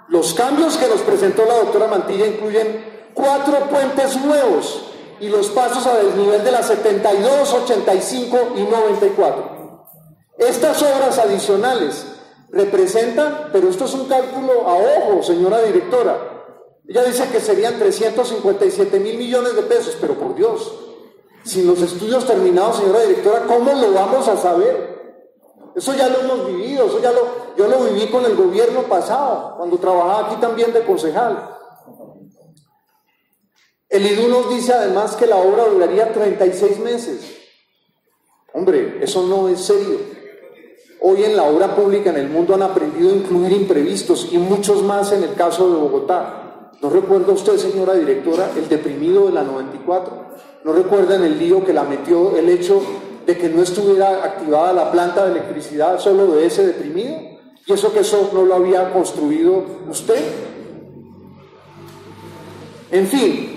Los cambios que nos presentó la doctora Mantilla incluyen 4 puentes nuevos y los pasos a desnivel de las 72, 85 y 94. Estas obras adicionales representan, pero esto es un cálculo a ojo, señora directora, ella dice que serían 357.000 millones de pesos, pero por Dios, sin los estudios terminados, señora directora, ¿cómo lo vamos a saber? Eso ya lo hemos vivido, yo lo viví con el gobierno pasado, cuando trabajaba aquí también de concejal. El IDU nos dice además que la obra duraría 36 meses. Hombre, eso no es serio. Hoy en la obra pública en el mundo han aprendido a incluir imprevistos y muchos más en el caso de Bogotá. ¿No recuerda usted, señora directora, el deprimido de la 94? ¿No recuerdan el lío que la metió el hecho de que no estuviera activada la planta de electricidad solo de ese deprimido? ¿Y eso que eso no lo había construido usted? En fin,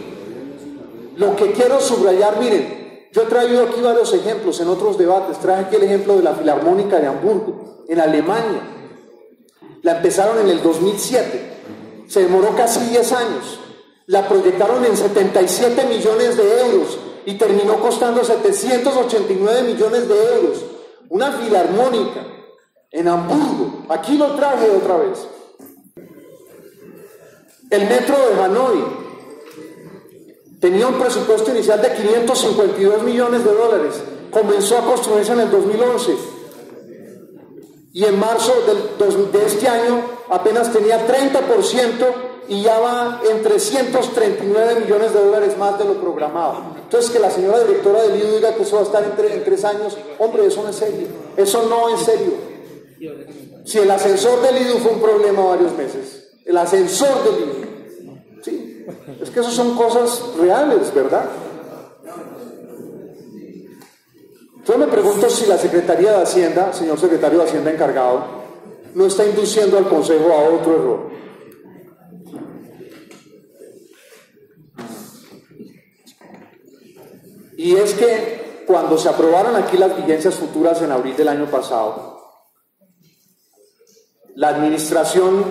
lo que quiero subrayar, miren, yo he traído aquí varios ejemplos en otros debates. Traje aquí el ejemplo de la Filarmónica de Hamburgo, en Alemania. La empezaron en el 2007, se demoró casi 10 años. La proyectaron en 77 millones de euros y terminó costando 789 millones de euros. Una filarmónica en Hamburgo. Aquí lo traje otra vez. El metro de Hanoi tenía un presupuesto inicial de 552 millones de dólares. Comenzó a construirse en el 2011. y en marzo de este año apenas tenía 30% y ya va en 339 millones de dólares más de lo programado. Entonces, que la señora directora del IDU diga que eso va a estar en 3 años, hombre, eso no es serio, eso no es serio. Si el ascensor del IDU fue un problema varios meses, el ascensor del IDU, sí, es que eso son cosas reales, ¿verdad? Yo me pregunto si la Secretaría de Hacienda, señor secretario de Hacienda encargado, no está induciendo al Consejo a otro error. Y es que cuando se aprobaron aquí las vigencias futuras en abril del año pasado, la administración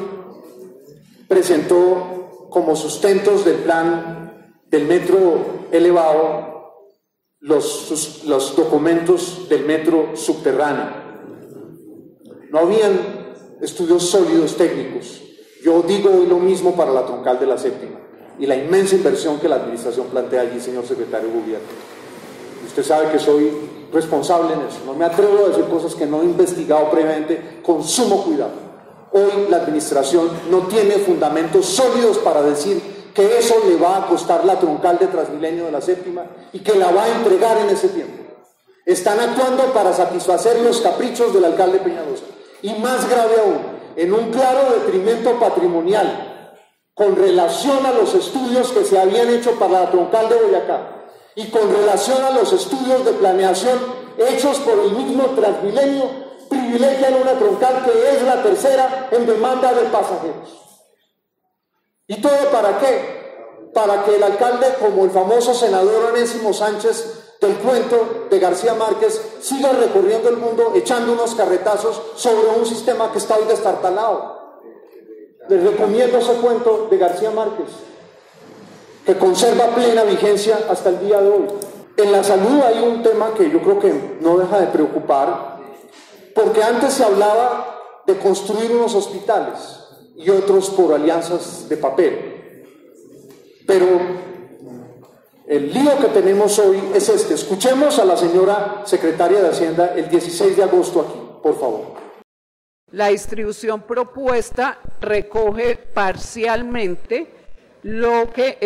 presentó como sustentos del plan del metro elevado los documentos del metro subterráneo. No habían estudios sólidos técnicos. Yo digo hoy lo mismo para la troncal de la séptima y la inmensa inversión que la administración plantea allí, señor secretario de Gobierno. Usted sabe que soy responsable en eso. No me atrevo a decir cosas que no he investigado previamente con sumo cuidado. Hoy la administración no tiene fundamentos sólidos para decir que eso le va a costar la troncal de Transmilenio de la séptima y que la va a entregar en ese tiempo. Están actuando para satisfacer los caprichos del alcalde Peñalosa. Y más grave aún, en un claro detrimento patrimonial con relación a los estudios que se habían hecho para la troncal de Boyacá y con relación a los estudios de planeación hechos por el mismo Transmilenio, privilegian una troncal que es la tercera en demanda de pasajeros. ¿Y todo para qué? Para que el alcalde, como el famoso senador Onésimo Sánchez del cuento de García Márquez, siga recorriendo el mundo echando unos carretazos sobre un sistema que está hoy destartalado. Les recomiendo ese cuento de García Márquez, que conserva plena vigencia hasta el día de hoy. En la salud hay un tema que yo creo que no deja de preocupar, porque antes se hablaba de construir unos hospitales y otros por alianzas de papel. Pero el lío que tenemos hoy es este. Escuchemos a la señora secretaria de Hacienda el 16 de agosto aquí, por favor. La distribución propuesta recoge parcialmente lo que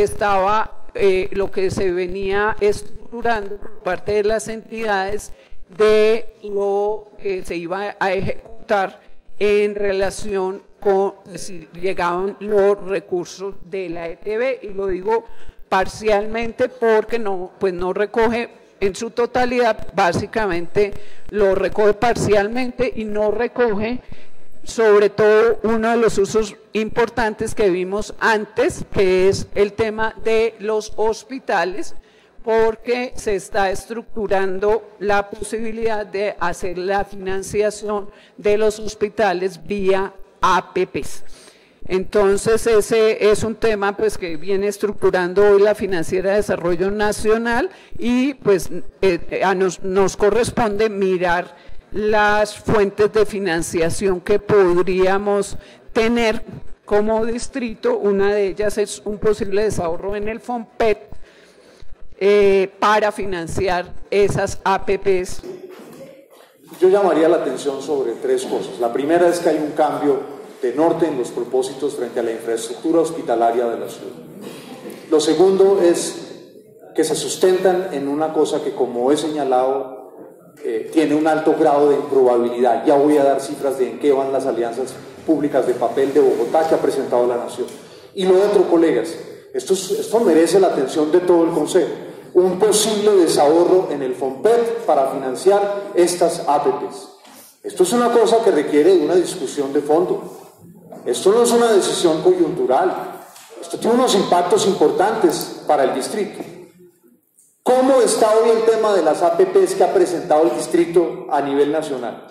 se venía estructurando por parte de las entidades de lo que se iba a ejecutar en relación con si llegaban los recursos de la ETB, y lo digo parcialmente porque no recoge en su totalidad, básicamente lo recoge parcialmente y no recoge sobre todo uno de los usos importantes que vimos antes, que es el tema de los hospitales, porque se está estructurando la posibilidad de hacer la financiación de los hospitales vía APPs. Entonces ese es un tema pues que viene estructurando hoy la Financiera de Desarrollo Nacional y pues nos corresponde mirar las fuentes de financiación que podríamos tener como distrito. Una de ellas es un posible desahorro en el FOMPET para financiar esas APPs. Yo llamaría la atención sobre 3 cosas. La primera es que hay un cambio de norte en los propósitos frente a la infraestructura hospitalaria de la ciudad. Lo segundo es que se sustentan en una cosa que, como he señalado, tiene un alto grado de improbabilidad. Ya voy a dar cifras de en qué van las alianzas públicas de papel de Bogotá que ha presentado la Nación. Y lo otro, colegas, esto merece la atención de todo el Consejo. Un posible desahorro en el FOMPET para financiar estas APPs. Esto es una cosa que requiere una discusión de fondo. Esto no es una decisión coyuntural. Esto tiene unos impactos importantes para el distrito. ¿Cómo está hoy el tema de las APPs que ha presentado el distrito a nivel nacional?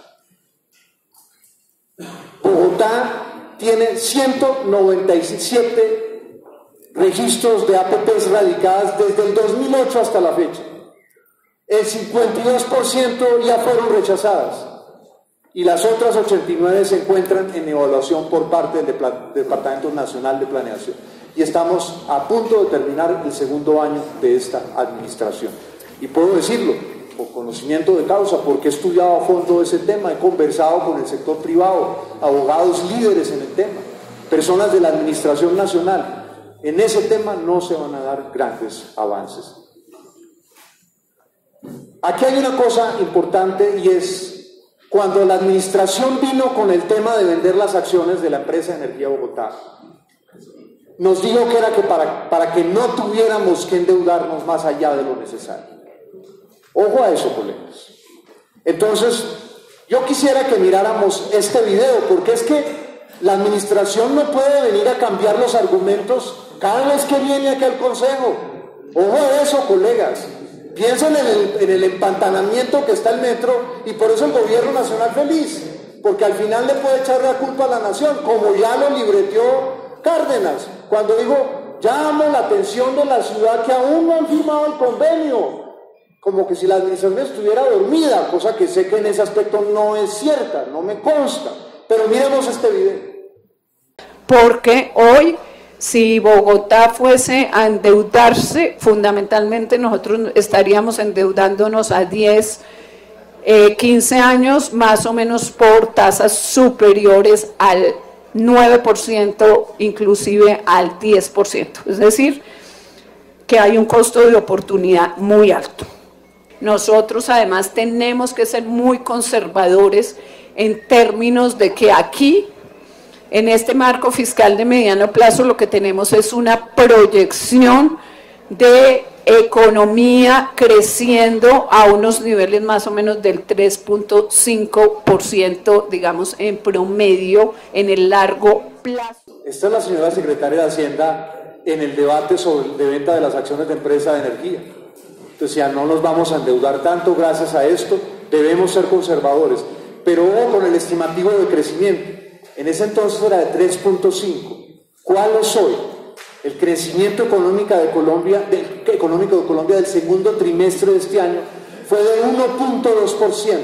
Bogotá tiene 197 registros de APPs radicadas desde el 2008 hasta la fecha. El 52% ya fueron rechazadas y las otras 89 se encuentran en evaluación por parte del Departamento Nacional de Planeación. Y estamos a punto de terminar el segundo año de esta administración. Y puedo decirlo, por conocimiento de causa, porque he estudiado a fondo ese tema, he conversado con el sector privado, abogados líderes en el tema, personas de la Administración Nacional. En ese tema no se van a dar grandes avances. Aquí hay una cosa importante, y es cuando la administración vino con el tema de vender las acciones de la empresa Energía Bogotá, nos dijo que era que para que no tuviéramos que endeudarnos más allá de lo necesario. Ojo a eso, colegas. Entonces, yo quisiera que miráramos este video, porque es que la administración no puede venir a cambiar los argumentos cada vez que viene aquí al Consejo. Ojo a eso, colegas. Piensen en el empantanamiento que está el metro, y por eso el gobierno nacional feliz, porque al final le puede echar la culpa a la nación, como ya lo libreteó Cárdenas, cuando dijo, llamo la atención de la ciudad que aún no han firmado el convenio, como que si la administración estuviera dormida, cosa que sé que en ese aspecto no es cierta, no me consta, pero miremos este video. Porque hoy, si Bogotá fuese a endeudarse, fundamentalmente nosotros estaríamos endeudándonos a 10, 15 años, más o menos por tasas superiores al 9%, inclusive al 10%. Es decir, que hay un costo de oportunidad muy alto. Nosotros además tenemos que ser muy conservadores en términos de que aquí, en este marco fiscal de mediano plazo, lo que tenemos es una proyección de economía creciendo a unos niveles más o menos del 3.5%, digamos, en promedio, en el largo plazo. Esta es la señora secretaria de Hacienda en el debate de venta de las acciones de empresa de energía. Entonces ya no nos vamos a endeudar tanto gracias a esto, debemos ser conservadores. Pero ojo con el estimativo de crecimiento. En ese entonces era de 3.5. ¿Cuál es hoy? El crecimiento económico de Colombia del segundo trimestre de este año fue de 1.2%,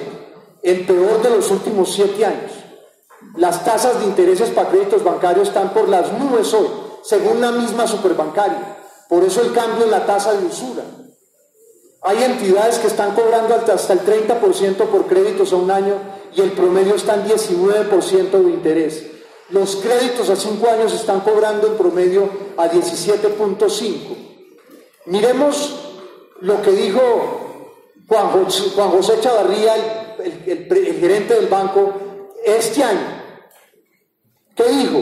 el peor de los últimos 7 años. Las tasas de intereses para créditos bancarios están por las nubes hoy, según la misma superbancaria. Por eso el cambio en la tasa de usura. Hay entidades que están cobrando hasta el 30% por créditos a un año, y el promedio está en 19% de interés. Los créditos a 5 años están cobrando en promedio a 17.5. Miremos lo que dijo Juan José Chavarría, el gerente del banco, este año. ¿Qué dijo?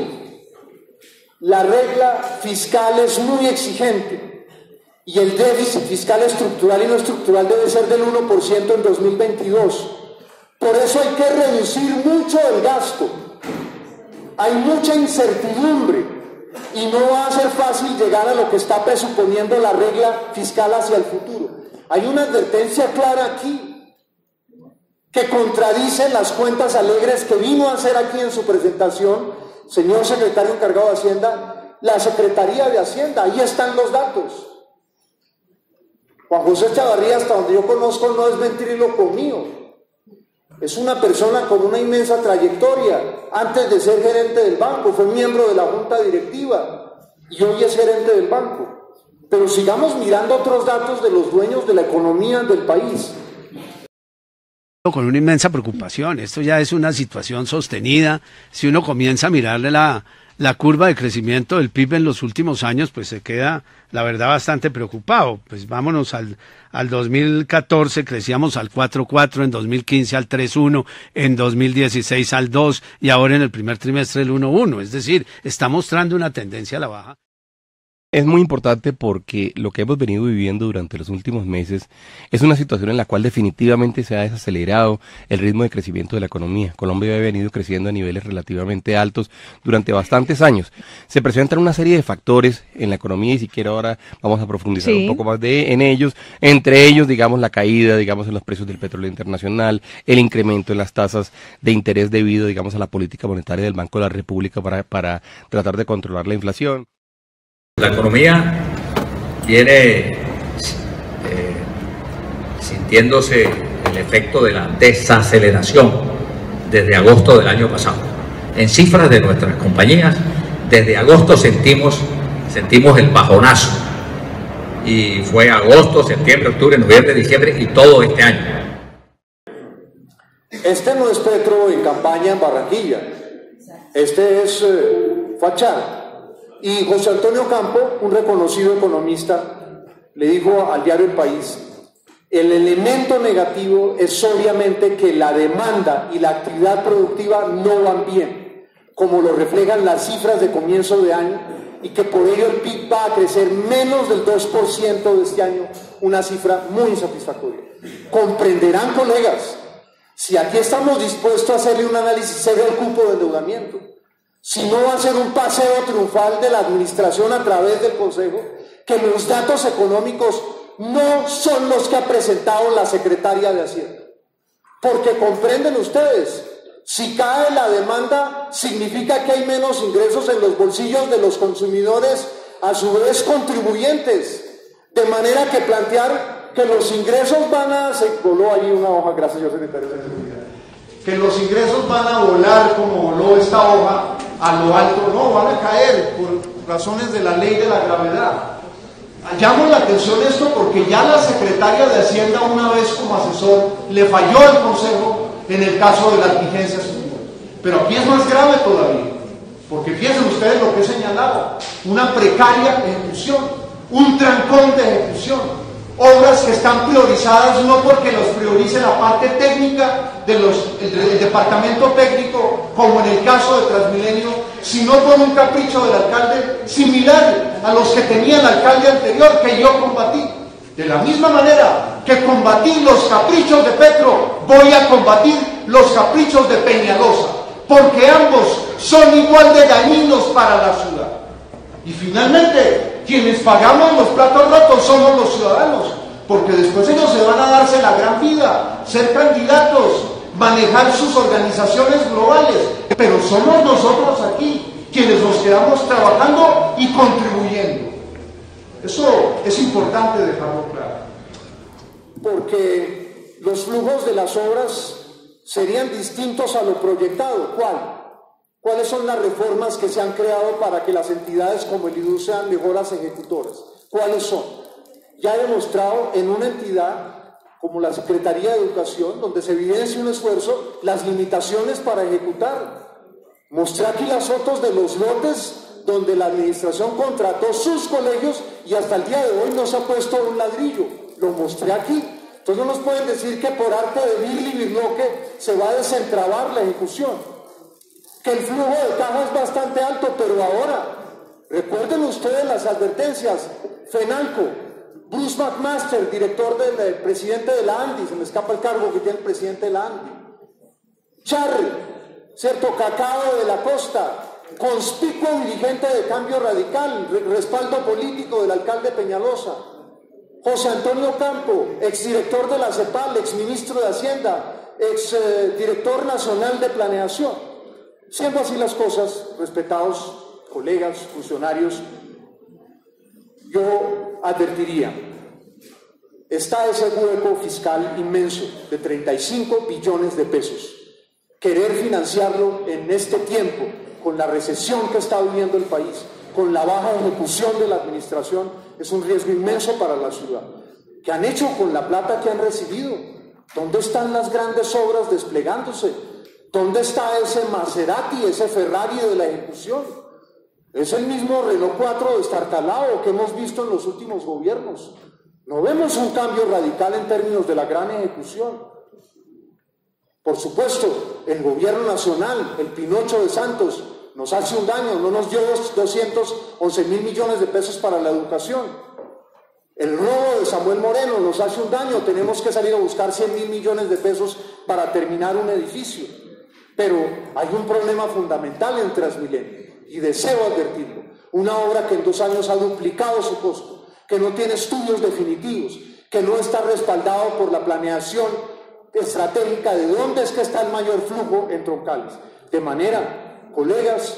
La regla fiscal es muy exigente y el déficit fiscal estructural y no estructural debe ser del 1% en 2022. Por eso hay que reducir mucho el gasto. Hay mucha incertidumbre y no va a ser fácil llegar a lo que está presuponiendo la regla fiscal hacia el futuro. Hay una advertencia clara aquí que contradice las cuentas alegres que vino a hacer aquí en su presentación, señor secretario encargado de Hacienda, la Secretaría de Hacienda. Ahí están los datos. Juan José Chavarría, hasta donde yo conozco, no es ventríloco mío. Es una persona con una inmensa trayectoria. Antes de ser gerente del banco, fue miembro de la junta directiva y hoy es gerente del banco. Pero sigamos mirando otros datos de los dueños de la economía del país. Con una inmensa preocupación, esto ya es una situación sostenida. Si uno comienza a mirarle la curva de crecimiento del PIB en los últimos años, pues se queda, la verdad, bastante preocupado. Pues vámonos al 2014, crecíamos al 4.4, en 2015 al 3.1, en 2016 al 2 y ahora en el primer trimestre el 1.1. Es decir, está mostrando una tendencia a la baja. Es muy importante porque lo que hemos venido viviendo durante los últimos meses es una situación en la cual definitivamente se ha desacelerado el ritmo de crecimiento de la economía. Colombia había venido creciendo a niveles relativamente altos durante bastantes años. Se presentan una serie de factores en la economía y si quiero ahora vamos a profundizar un poco más en ellos. Entre ellos, digamos, la caída, digamos, en los precios del petróleo internacional, el incremento en las tasas de interés debido, digamos, a la política monetaria del Banco de la República para tratar de controlar la inflación. La economía viene sintiéndose el efecto de la desaceleración desde agosto del año pasado. En cifras de nuestras compañías, desde agosto sentimos el bajonazo y fue agosto, septiembre, octubre, noviembre, diciembre y todo este año. Este no es Petro en campaña en Barranquilla, este es Fachar. Y José Antonio Campo, un reconocido economista, le dijo al diario El País: el elemento negativo es obviamente que la demanda y la actividad productiva no van bien, como lo reflejan las cifras de comienzo de año, y que por ello el PIB va a crecer menos del 2% de este año, una cifra muy insatisfactoria. Comprenderán, colegas, si aquí estamos dispuestos a hacerle un análisis serio al cupo de endeudamiento, si no va a ser un paseo triunfal de la administración a través del Consejo, que los datos económicos no son los que ha presentado la secretaria de Hacienda. Porque comprenden ustedes, si cae la demanda, significa que hay menos ingresos en los bolsillos de los consumidores, a su vez contribuyentes. De manera que plantear que los ingresos van a... Se voló ahí una hoja, gracias, señor secretario de Seguridad. Que los ingresos van a volar como voló esta hoja a lo alto, no, van a caer por razones de la ley de la gravedad. Llamo la atención esto porque ya la secretaria de Hacienda una vez como asesor le falló al Consejo en el caso de las vigencias futuras. Pero aquí es más grave todavía, porque fíjense ustedes lo que he señalado, una precaria ejecución, un trancón de ejecución, obras que están priorizadas no porque los priorice la parte técnica del departamento técnico, como en el caso de Transmilenio, sino por un capricho del alcalde similar a los que tenía el alcalde anterior, que yo combatí. De la misma manera que combatí los caprichos de Petro, voy a combatir los caprichos de Peñalosa, porque ambos son igual de dañinos para la ciudad. Y finalmente, quienes pagamos los platos rotos somos los ciudadanos, porque después ellos se van a darse la gran vida, ser candidatos, manejar sus organizaciones globales, pero somos nosotros aquí quienes nos quedamos trabajando y contribuyendo. Eso es importante dejarlo claro. Porque los flujos de las obras serían distintos a lo proyectado. ¿Cuáles son las reformas que se han creado para que las entidades como el IDU sean mejoras ejecutoras? ¿Cuáles son? Ya he demostrado en una entidad como la Secretaría de Educación, donde se evidencia un esfuerzo, las limitaciones para ejecutar. Mostré aquí las fotos de los lotes donde la administración contrató sus colegios y hasta el día de hoy no se ha puesto un ladrillo. Lo mostré aquí. Entonces no nos pueden decir que por arte de Birli y Birloque se va a desentrabar la ejecución. Que el flujo de caja es bastante alto, pero ahora, recuerden ustedes las advertencias. FENALCO, Bruce McMaster, director del presidente de la ANDI, se me escapa el cargo que tiene el presidente de la ANDI. Charri, ¿cierto? Cacao de la Costa, conspicuo dirigente de Cambio Radical, respaldo político del alcalde Peñalosa. José Antonio Campo, exdirector de la CEPAL, exministro de Hacienda, exdirector nacional de Planeación. Siendo así las cosas, respetados colegas, funcionarios, yo advertiría, está ese hueco fiscal inmenso de 35 billones de pesos. Querer financiarlo en este tiempo, con la recesión que está viviendo el país, con la baja ejecución de la administración, es un riesgo inmenso para la ciudad. ¿Qué han hecho con la plata que han recibido? ¿Dónde están las grandes obras desplegándose? ¿Dónde está ese Maserati, ese Ferrari de la ejecución? Es el mismo Renault 4 destartalado que hemos visto en los últimos gobiernos. No vemos un cambio radical en términos de la gran ejecución. Por supuesto, el gobierno nacional, el Pinocho de Santos, nos hace un daño, no nos dio 211.000 millones de pesos para la educación. El robo de Samuel Moreno nos hace un daño, tenemos que salir a buscar 100.000 millones de pesos para terminar un edificio. Pero hay un problema fundamental en Transmilenio, y deseo advertirlo. Una obra que en 2 años ha duplicado su costo, que no tiene estudios definitivos, que no está respaldado por la planeación estratégica de dónde es que está el mayor flujo en troncales. De manera, colegas,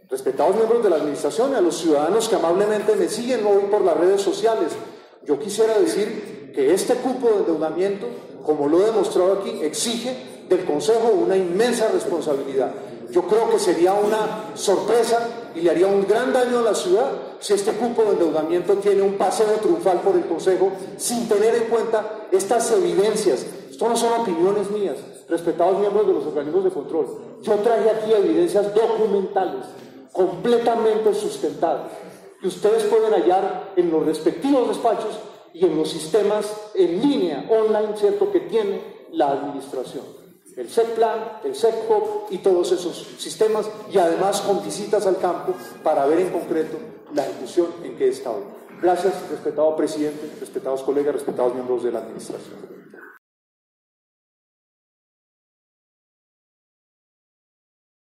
respetados miembros de la administración y a los ciudadanos que amablemente me siguen hoy por las redes sociales, yo quisiera decir que este cupo de endeudamiento, como lo he demostrado aquí, exige del Consejo una inmensa responsabilidad. Yo creo que sería una sorpresa y le haría un gran daño a la ciudad si este cupo de endeudamiento tiene un paseo triunfal por el Consejo sin tener en cuenta estas evidencias. Esto no son opiniones mías, respetados miembros de los organismos de control. Yo traje aquí evidencias documentales, completamente sustentadas, que ustedes pueden hallar en los respectivos despachos y en los sistemas en línea, online, ¿cierto?, que tiene la administración. El SECPLAN, el SECPOP y todos esos sistemas, y además con visitas al campo para ver en concreto la ejecución en qué está hoy. Gracias, respetado presidente, respetados colegas, respetados miembros de la administración.